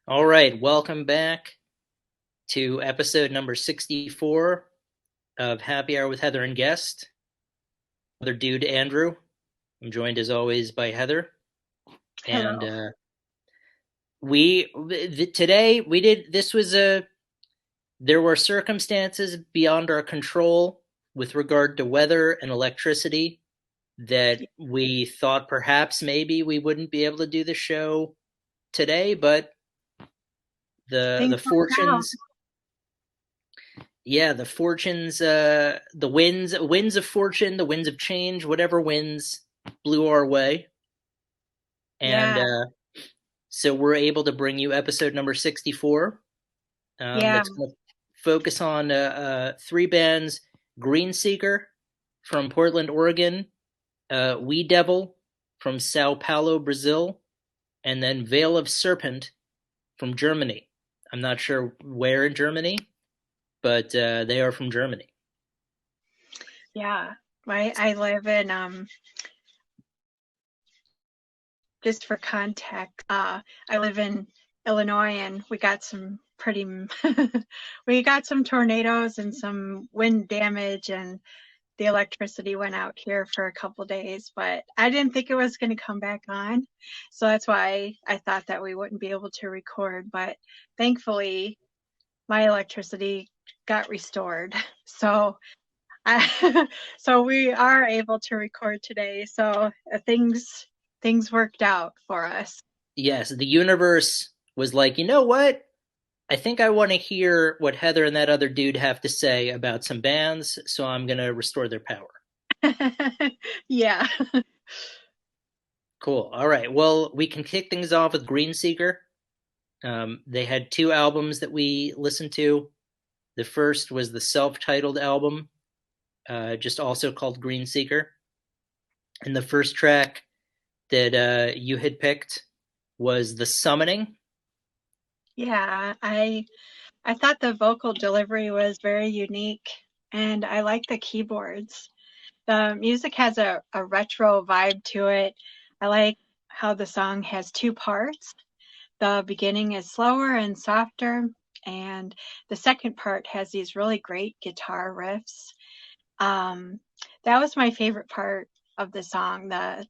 All right, welcome back to episode number 64 of Happy Hour with Heather and Guest. Other dude, Andrew. I'm joined as always by Heather. And Hello. today we did, this was there were circumstances beyond our control with regard to weather and electricity that we thought perhaps maybe we wouldn't be able to do the show today, but the Things worked out. fortunes yeah, the fortunes, the winds of fortune, the winds of change, whatever winds blew our way, and Yeah, so we're able to bring you episode number 64. yeah, That's going to focus on three bands: Greenseeker from Portland, Oregon, Weedevil from Sao Paulo, Brazil, and then Veil of Serpent from Germany. I'm not sure where in Germany, but they are from Germany. yeah. I live in just for context, I live in Illinois and we got some pretty we got some tornadoes and some wind damage and the electricity went out here for a couple days, but I didn't think it was going to come back on. So that's why I thought that we wouldn't be able to record, but thankfully my electricity got restored. So so we are able to record today. So things worked out for us. Yes, the universe was like, you know what? I think I want to hear what Heather and that other dude have to say about some bands, so I'm going to restore their power. Yeah. Cool. All right. Well, we can kick things off with Greenseeker. They had two albums that we listened to. The first was the self titled album, just also called Greenseeker. And the first track that you had picked was The Summoning. Yeah, I thought the vocal delivery was very unique and I like the keyboards. The music has a retro vibe to it. I like how the song has two parts. The beginning is slower and softer, and the second part has these really great guitar riffs. Um, that was my favorite part of the song, the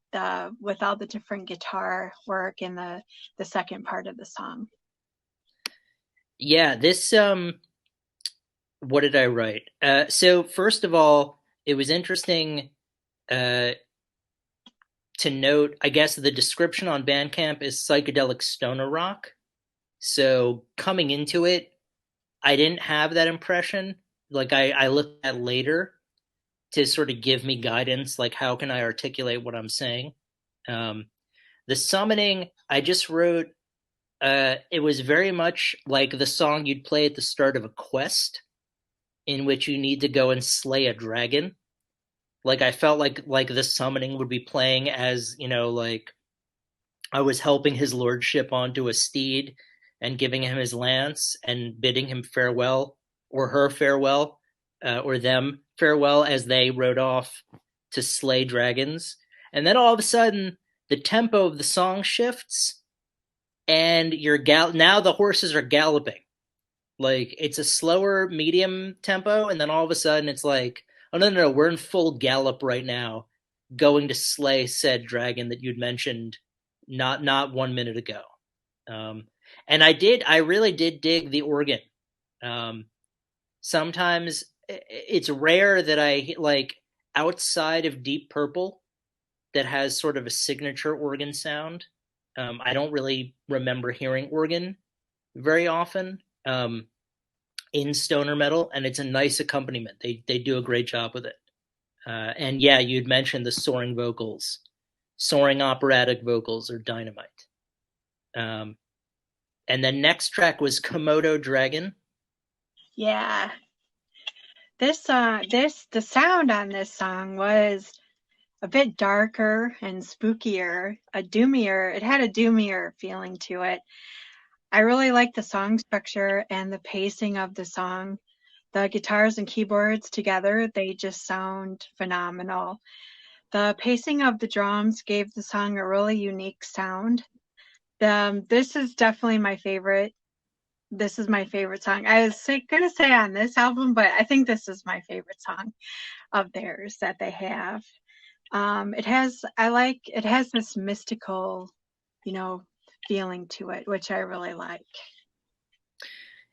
with all the different guitar work in the second part of the song. Yeah, this what did I write? So first of all, it was interesting uh, to note. I guess the description on Bandcamp is psychedelic stoner rock. So coming into it, I didn't have that impression. Like I looked at later to sort of give me guidance, like how can I articulate what I'm saying. Um, the summoning, I just wrote. It was very much like the song you'd play at the start of a quest in which you need to go and slay a dragon. Like I felt like the summoning would be playing as like I was helping his lordship onto a steed and giving him his lance and bidding him farewell or her farewell or them farewell as they rode off to slay dragons. And then all of a sudden, the tempo of the song shifts, and now the horses are galloping. Like it's a slower medium tempo, and then all of a sudden it's like, oh no, we're in full gallop right now, going to slay said dragon that you'd mentioned not 1 minute ago. Um, and I really did dig the organ. Um, Sometimes it's rare that I like outside of Deep Purple that has sort of a signature organ sound. I don't really remember hearing organ very often. In stoner metal, and it's a nice accompaniment. They do a great job with it. And yeah, you'd mentioned the soaring vocals, soaring operatic vocals are dynamite. Um, and then next track was Komodo Dragon. Yeah. The sound on this song was a bit darker and spookier, it had a doomier feeling to it. I really like the song structure and the pacing of the song. The guitars and keyboards together, they just sound phenomenal. The pacing of the drums gave the song a really unique sound. This is definitely my favorite. This is my favorite song. I was gonna say on this album, but I think this is my favorite song of theirs that they have. It has this mystical, you know, feeling to it, which I really like.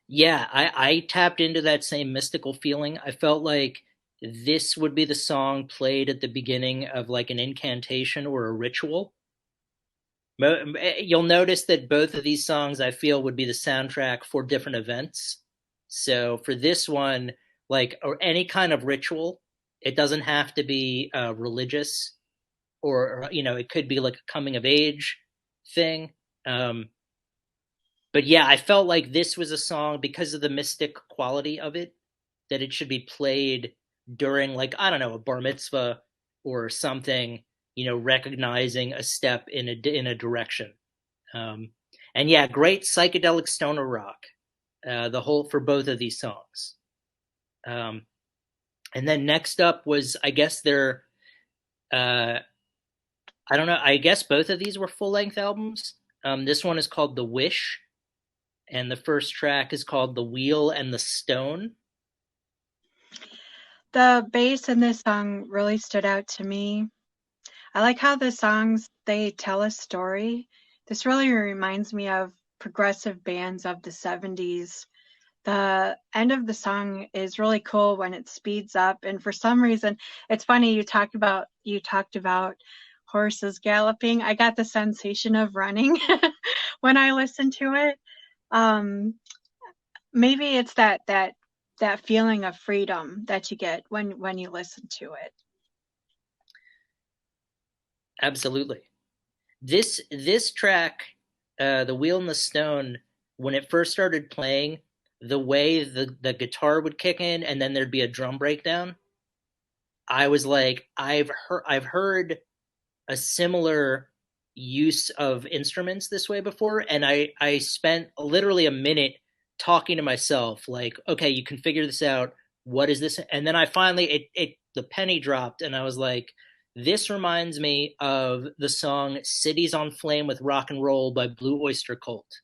Yeah, I tapped into that same mystical feeling. I felt like this would be the song played at the beginning of like an incantation or a ritual. You'll notice that both of these songs I feel would be the soundtrack for different events. So for this one, like, or any kind of ritual, it doesn't have to be religious, or it could be like a coming of age thing. Um, but yeah, I felt like this was a song because of the mystic quality of it, that it should be played during, like, I don't know, a bar mitzvah or something, recognizing a step in a direction. Um, and yeah, great psychedelic stoner rock, the whole for both of these songs. Um, and then next up was, I guess, their I don't know, I guess both of these were full length albums. This one is called The Wish, and the first track is called The Wheel and the Stone. The bass in this song really stood out to me. I like how the songs they tell a story. This really reminds me of progressive bands of the 70s. The end of the song is really cool when it speeds up, and for some reason it's funny you talked about horses galloping. I got the sensation of running when I listened to it. Um Maybe it's that feeling of freedom that you get when you listen to it. Absolutely. This track, The Wheel and the Stone, when it first started playing, the way the guitar would kick in and then there'd be a drum breakdown, I was like, I've heard a similar use of instruments this way before, and I spent literally a minute talking to myself, like, okay, you can figure this out. What is this? And then I finally, it the penny dropped, and I was like, this reminds me of the song "Cities on Flame with Rock and Roll" by Blue Oyster Cult.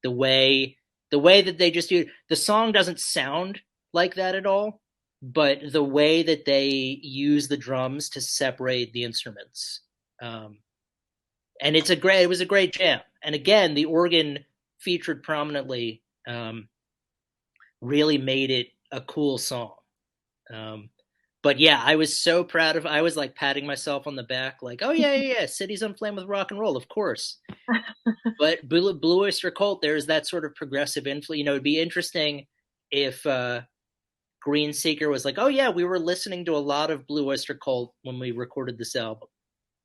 The way the way that they just do the song doesn't sound like that at all, but the way that they use the drums to separate the instruments, um, and it was a great jam. And again, the organ featured prominently, really made it a cool song. Um, but yeah, I was so proud of. I was like patting myself on the back, like, "Oh yeah, yeah, yeah, Cities on Flame with Rock and Roll, of course." But Blue Oyster Cult, there's that sort of progressive influence. It'd be interesting if Greenseeker was like, "Oh yeah, we were listening to a lot of Blue Oyster Cult when we recorded this album."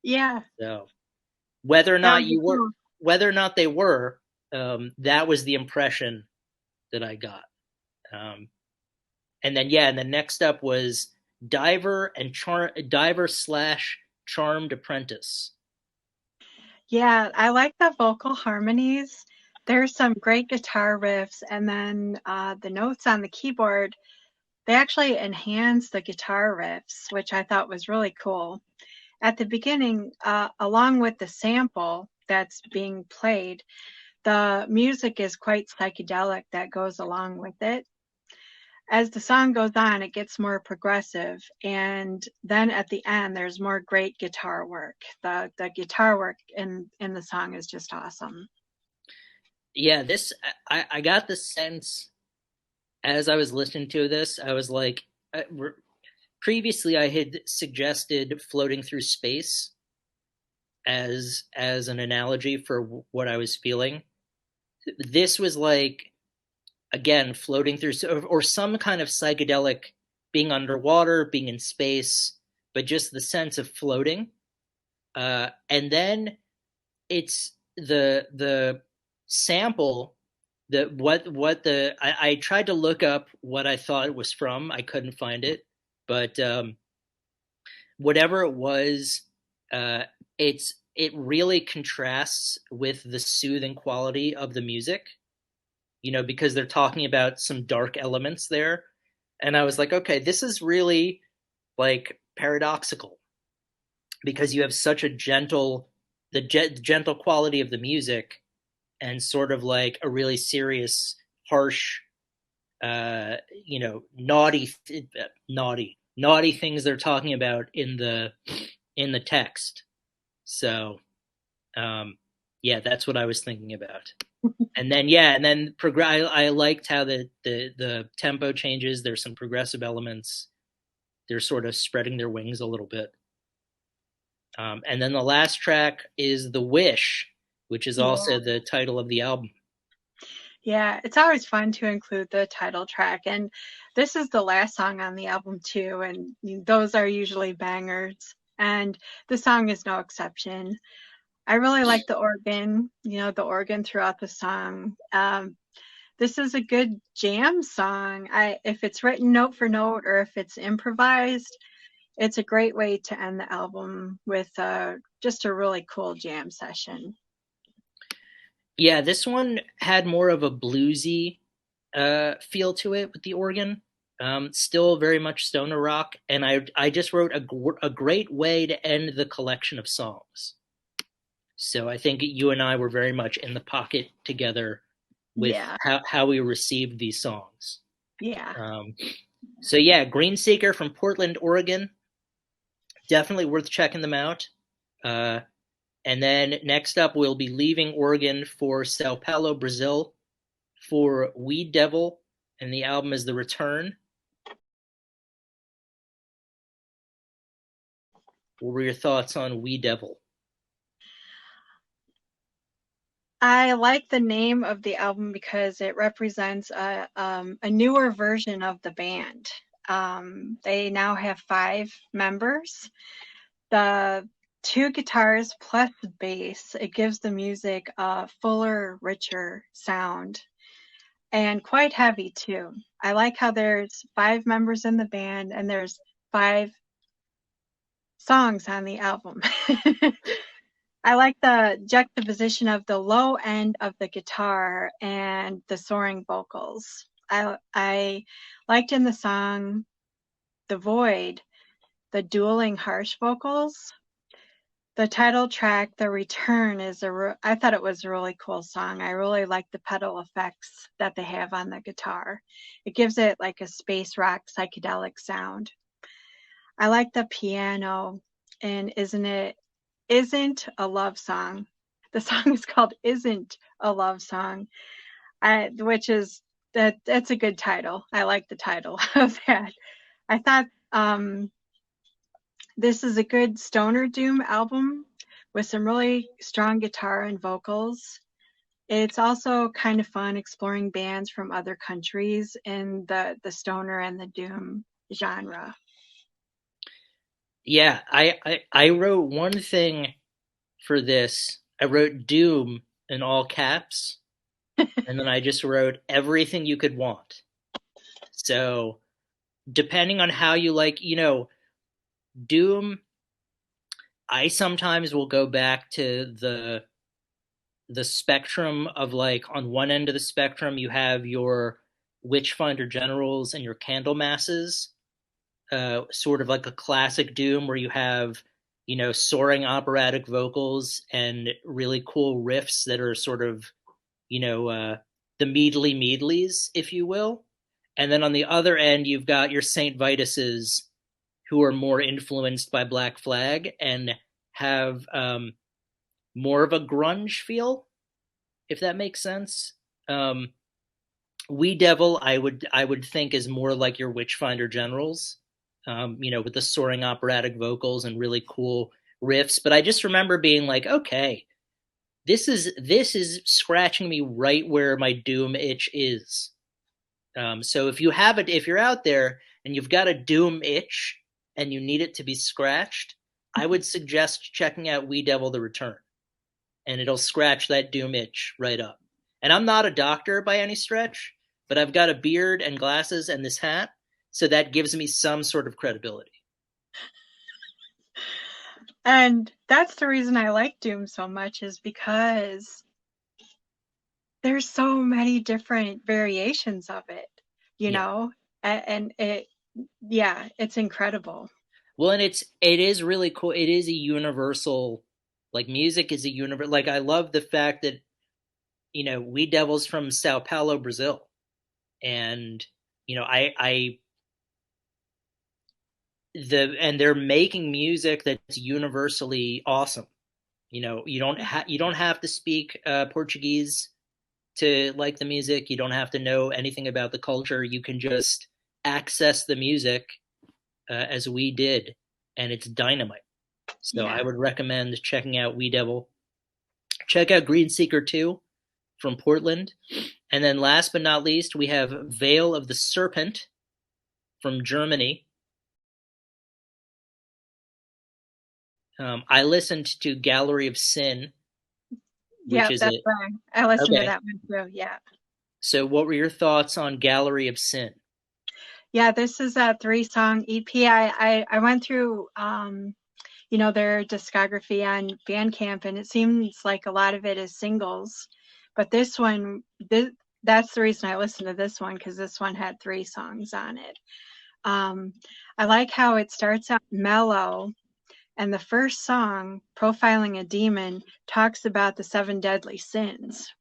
Yeah, So whether or that not would be you were, cool. whether or not they were, that was the impression that I got. Um, and then yeah, and then next up was Diver slash Charmed Apprentice. Yeah, I like the vocal harmonies. There's some great guitar riffs, and then the notes on the keyboard, they actually enhance the guitar riffs, which I thought was really cool. At the beginning, along with the sample that's being played, the music is quite psychedelic that goes along with it. As the song goes on, it gets more progressive, and then at the end, there's more great guitar work. The guitar work in the song is just awesome. Yeah, I got the sense as I was listening to this, I was like, previously I had suggested floating through space as an analogy for what I was feeling. This was like, again, floating through, or some kind of psychedelic, being underwater, being in space, but just the sense of floating. And then it's the sample, the what the I tried to look up what I thought it was from. I couldn't find it, but whatever it was, uh, it really contrasts with the soothing quality of the music. Because they're talking about some dark elements there, and I was like, okay, this is really like paradoxical, because you have such a gentle gentle quality of the music and sort of like a really serious, harsh, naughty, naughty things they're talking about in the text. So, um, yeah, that's what I was thinking about. And then yeah, and then I liked how the tempo changes. There's some progressive elements. They're sort of spreading their wings a little bit. And then the last track is "The Wish," which is Yeah. also the title of the album. Yeah, it's always fun to include the title track, and this is the last song on the album too, and those are usually bangers, and the song is no exception. I really like the organ, the organ throughout the song. This is a good jam song. If it's written note for note or if it's improvised, it's a great way to end the album with just a really cool jam session. Yeah, this one had more of a bluesy feel to it with the organ. Still very much stoner rock, and I just wrote a great way to end the collection of songs. So I think you and I were very much in the pocket together with Yeah, how we received these songs. yeah. Um, so yeah, Greenseeker from Portland, Oregon, definitely worth checking them out. Uh, and then next up, we'll be leaving Oregon for Sao Paulo, Brazil, for Weedevil, and the album is The Return. What were your thoughts on Weedevil? I like the name of the album because it represents a newer version of the band. They now have 5 members. The 2 guitars plus bass, it gives the music a fuller, richer sound and quite heavy too. I like how there's 5 members in the band and there's 5 songs on the album. I like the juxtaposition of the low end of the guitar and the soaring vocals. I liked in the song The Void, the dueling harsh vocals. The title track, The Return, I thought it was a really cool song. I really like the pedal effects that they have on the guitar. It gives it like a space rock psychedelic sound. I like the piano and Isn't a Love Song. The song is called Isn't a Love Song, which is that's a good title. I like the title of that. I thought this is a good stoner doom album with some really strong guitar and vocals. It's also kind of fun exploring bands from other countries in the stoner and the doom genre. Yeah, I wrote one thing for this. I wrote Doom in all caps, and then I just wrote everything you could want. So depending on how you like, Doom, I sometimes will go back to the spectrum of like on one end of the spectrum you have your Witchfinder Generals and your Candlemasses, sort of like a classic Doom where you have soaring operatic vocals and really cool riffs that are sort of the meadlies, if you will. And then on the other end, you've got your Saint Vituses, who are more influenced by Black Flag and have more of a grunge feel, if that makes sense. Um, Weedevil, I would think is more like your Witchfinder Generals, with the soaring operatic vocals and really cool riffs. But I just remember being like, okay, this is scratching me right where my Doom itch is. So if you're out there and you've got a Doom itch and you need it to be scratched, I would suggest checking out Weedevil: The Return, and it'll scratch that Doom itch right up. And I'm not a doctor by any stretch, but I've got a beard and glasses and this hat, so that gives me some sort of credibility. And that's the reason I like Doom so much is because there's so many different variations of it, you Yeah. know, and yeah, it's incredible. Well, and it is really cool. It is a universal. Like music is a universe. Like I love the fact that Weedevils from Sao Paulo, Brazil, and I and they're making music that's universally awesome. You don't have to speak Portuguese to like the music. You don't have to know anything about the culture. You can just access the music as we did, and it's dynamite. So I Yeah. would recommend checking out Weedevil. Check out Greenseeker 2 from Portland. And then last but not least, we have Veil of the Serpent from Germany. I listened to Gallery of Sin, which Yeah, is that's a fine. I listened to okay. that one too. Yeah. So, what were your thoughts on Gallery of Sin? Yeah, this is a 3-song EP. I went through their discography on Bandcamp, and it seems like a lot of it is singles. But that's the reason I listened to this one, because this one had 3 songs on it. I like how it starts out mellow, and the first song, Profiling a Demon, talks about the 7 deadly sins,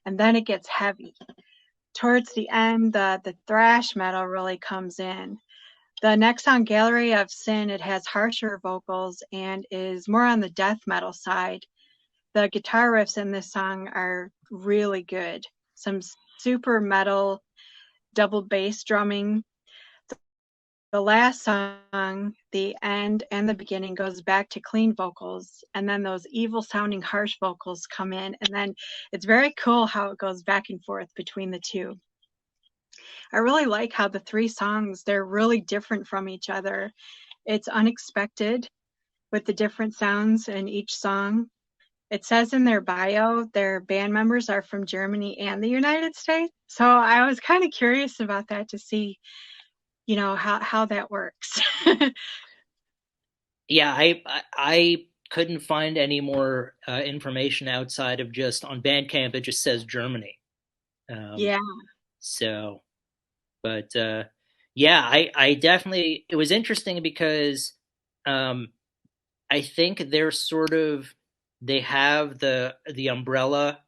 and then it gets heavy. Towards the end, the thrash metal really comes in. The next song, Gallery of Sin, it has harsher vocals and is more on the death metal side. The guitar riffs in this song are really good. Some super metal double bass drumming. The last song, the end and the beginning, goes back to clean vocals, and then those evil sounding harsh vocals come in, and then it's very cool how it goes back and forth between the two. I really like how the 3 songs, they're really different from each other. It's unexpected with the different sounds in each song. It says in their bio their band members are from Germany and the United States. So I was kind of curious about that to see, how that works. Yeah, I couldn't find any more information outside of just on Bandcamp. It just says Germany. Um, Yeah. so, but yeah, I definitely it was interesting because um, I think they have the umbrella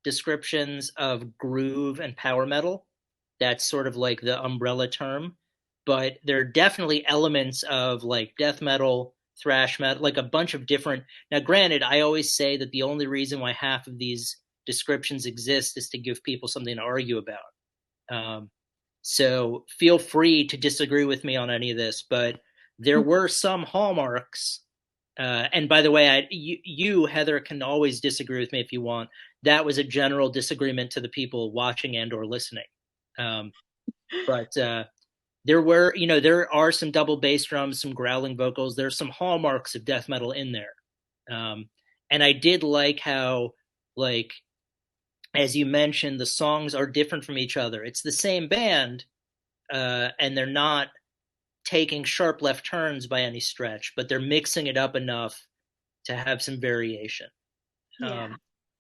descriptions of groove and power metal. That's sort of like the umbrella term, but there are definitely elements of like death metal, thrash metal, like a bunch of different. Now, granted, I always say that the only reason why half of these descriptions exist is to give people something to argue about. Um, so feel free to disagree with me on any of this, but there were some hallmarks. And by the way, you, Heather, can always disagree with me if you want. That was a general disagreement to the people watching and or listening. Um, but there are some double bass drums, some growling vocals. There's some hallmarks of death metal in there. Um, and I did like how, like, as you mentioned, the songs are different from each other. It's the same band, and they're not taking sharp left turns by any stretch, but they're mixing it up enough to have some variation. Yeah. Um,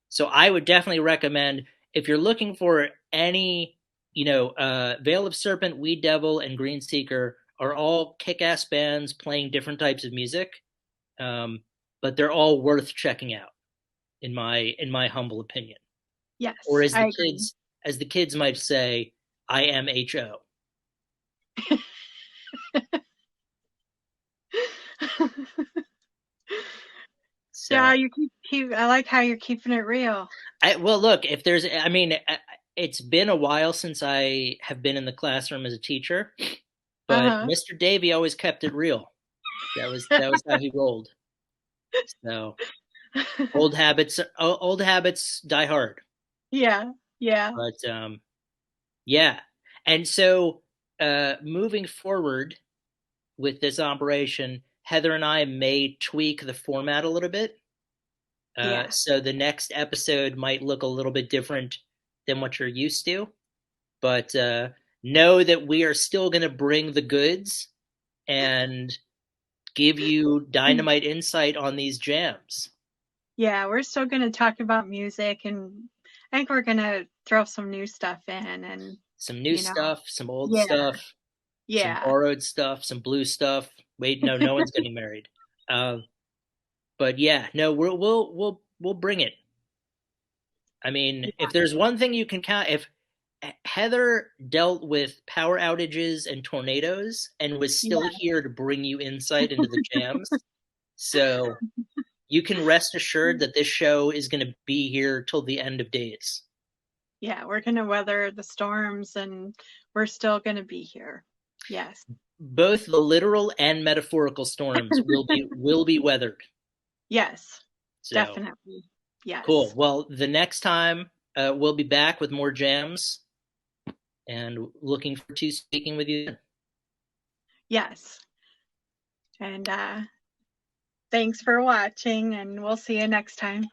so I would definitely recommend if you're looking for any, Veil of Serpent, Weedevil, and Greenseeker are all kick-ass bands playing different types of music, um, but they're all worth checking out in my humble opinion. Or Yes, I agree. as the kids might say, I am HO. Yeah, So you keep I like how you're keeping it real. well, look, if there's, I mean, it's been a while since I have been in the classroom as a teacher, but Uh-huh. Mr. Davy always kept it real. That was how he rolled. So old habits die hard. Yeah. Yeah. But yeah, and so moving forward with this operation, Heather and I may tweak the format a little bit. Yeah. So the next episode might look a little bit different than what you're used to, but know that we are still going to bring the goods and give you dynamite insight on these jams. Yeah, we're still going to talk about music, and I think we're going to throw some new stuff in, and Some new you know, stuff, some old yeah, stuff, some yeah. borrowed stuff, some blue stuff. Wait, no, no one's getting married. Uh, But yeah, no, we'll bring it. I mean, Yeah. if there's one thing you can count, if Heather dealt with power outages and tornadoes and was still Yeah. here to bring you insight into the jams. So you can rest assured that this show is going to be here till the end of days. Yeah, we're going to weather the storms and we're still going to be here. Yes. Both the literal and metaphorical storms will be weathered. Yes, So definitely. cool. Yes. Well, the next time we'll be back with more jams and looking forward to speaking with you then. Yes. And thanks for watching, and we'll see you next time.